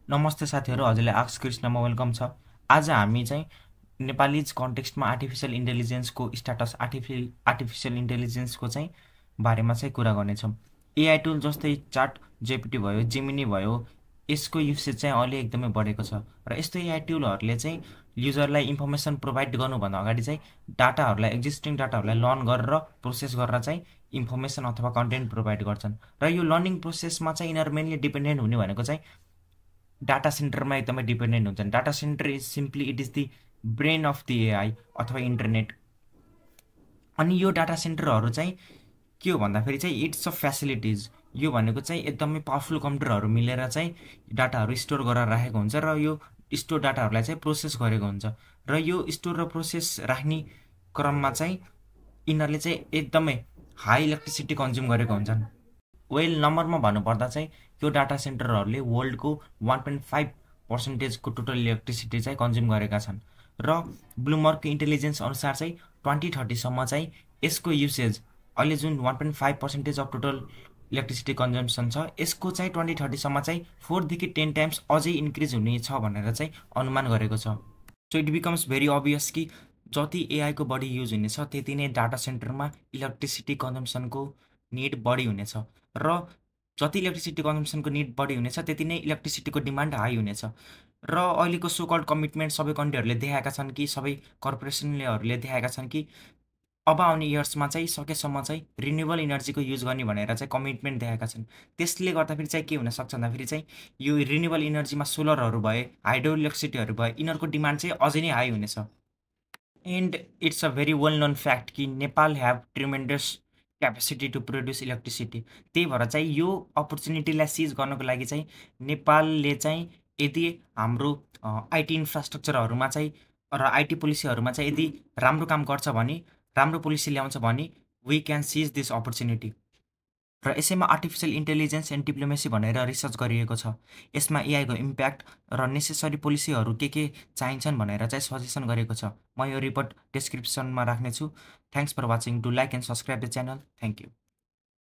नमस्ते साथीहरू, हजुरलाई आक्स कृष्णमा वेलकम छ। आज हामी चाहिँ नेपालीज कन्टेक्स्टमा आर्टिफिसियल इन्टेलिजेन्सको स्ट्याटस, आर्टिफिसियल इन्टेलिजेन्सको चाहिँ बारेमा चाहिँ कुरा गर्नेछौँ। एआई टुल जस्तै चाट जेपिटी भयो, जेमिनी भयो, यसको युसेज चाहिँ अहिले एकदमै बढेको छ र यस्तो एआई टुलहरूले चाहिँ युजरलाई इन्फर्मेसन प्रोभाइड गर्नुभन्दा अगाडि चाहिँ डाटाहरूलाई, एक्जिस्टिङ डाटाहरूलाई लर्न गरेर प्रोसेस गरेर चाहिँ इन्फर्मेसन अथवा कन्टेन्ट प्रोभाइड गर्छन्। र यो लर्निङ प्रोसेसमा चाहिँ यिनीहरू मेनली डिपेन्डेन्ट हुने भनेको चाहिँ डाटा सेन्टरमा एकदमै डिपेन्डेन्ट हुन्छन्। Data centre is simply it is the brain of the AI अथवा इन्टरनेट। अनि यो डाटा सेन्टरहरू चाहिँ के हो भन्दाखेरि चाहिँ इट्स अ फेसिलिटिज। यो भनेको चाहिँ एकदमै पावरफुल कम्प्युटरहरू मिलेर चाहिँ डाटाहरू स्टोर गरेर राखेको हुन्छ र यो स्टोर डाटाहरूलाई चाहिँ प्रोसेस गरेको हुन्छ। र यो स्टोर र प्रोसेस राख्ने क्रममा चाहिँ यिनीहरूले चाहिँ एकदमै हाई इलेक्ट्रिसिटी कन्ज्युम गरेको हुन्छन्। वेल नम्बरमा भन्नुपर्दा चाहिँ यो डाटा सेन्टरहरूले वर्ल्डको 1.5%को टोटल इलेक्ट्रिसिटी चाहिँ कन्ज्युम गरेका छन्। र ब्लुमबर्गको इन्टेलिजेन्स अनुसार चाहिँ 2030सम्म चाहिँ यसको युसेज अहिले जुन 1.5% अफ टोटल इलेक्ट्रिसिटी कन्जम्सन छ, यसको चाहिँ 2030सम्म चाहिँ 4देखि 10 टाइम्स अझै इन्क्रिज हुनेछ भनेर चाहिँ अनुमान गरेको छ। So it becomes very obvious कि जति एआईको बढी युज हुनेछ त्यति नै डाटा सेन्टरमा इलेक्ट्रिसिटी कन्जम्सनको निड बढी हुनेछ र जति इलेक्ट्रिसिटी कन्जम्सनको निड बढी हुनेछ त्यति नै इलेक्ट्रिसिटीको डिमान्ड हाई हुनेछ। र अहिलेको सो कल्ड कमिटमेन्ट सबै कन्ट्रीहरूले देखाएका छन् कि सबै कर्पोरेसनलेहरूले देखाएका छन् कि अब आउने इयर्समा चाहिँ सकेसम्म चाहिँ रिन्युएबल इनर्जीको युज गर्ने भनेर चाहिँ कमिटमेन्ट देखाएका छन्। त्यसले गर्दाखेरि चाहिँ के हुनसक्छ भन्दाखेरि चाहिँ यो रिन्युएबल इनर्जीमा सोलरहरू भए, हाइड्रो इलेक्ट्रिसिटीहरू भए, यिनीहरूको डिमान्ड चाहिँ अझै नै हाई हुनेछ। And it's a very well known fact कि Nepal have tremendous capacity to produce electricity. त्यही भएर चाहिँ यो अपर्च्युनिटीलाई सिज गर्नको लागि चाहिँ नेपालले चाहिँ यदि हाम्रो आइटी इन्फ्रास्ट्रक्चरहरूमा चाहिँ र आइटी पोलिसीहरूमा चाहिँ यदि राम्रो काम गर्छ भने, राम्रो पोलिसी ल्याउँछ भने we can seize this opportunity. र यसैमा आर्टिफिसियल इन्टेलिजेन्स एन्ड डिप्लोमेसी भनेर रिसर्च गरिएको छ। यसमा एआईको इम्प्याक्ट र नेसेसरी पोलिसीहरू के चाहिन्छन् भनेर चाहिँ सजेसन गरेको छ। म यो रिपोर्ट डिस्क्रिप्सनमा राख्नेछु। Thanks for watching. Do like and subscribe the channel. Thank you.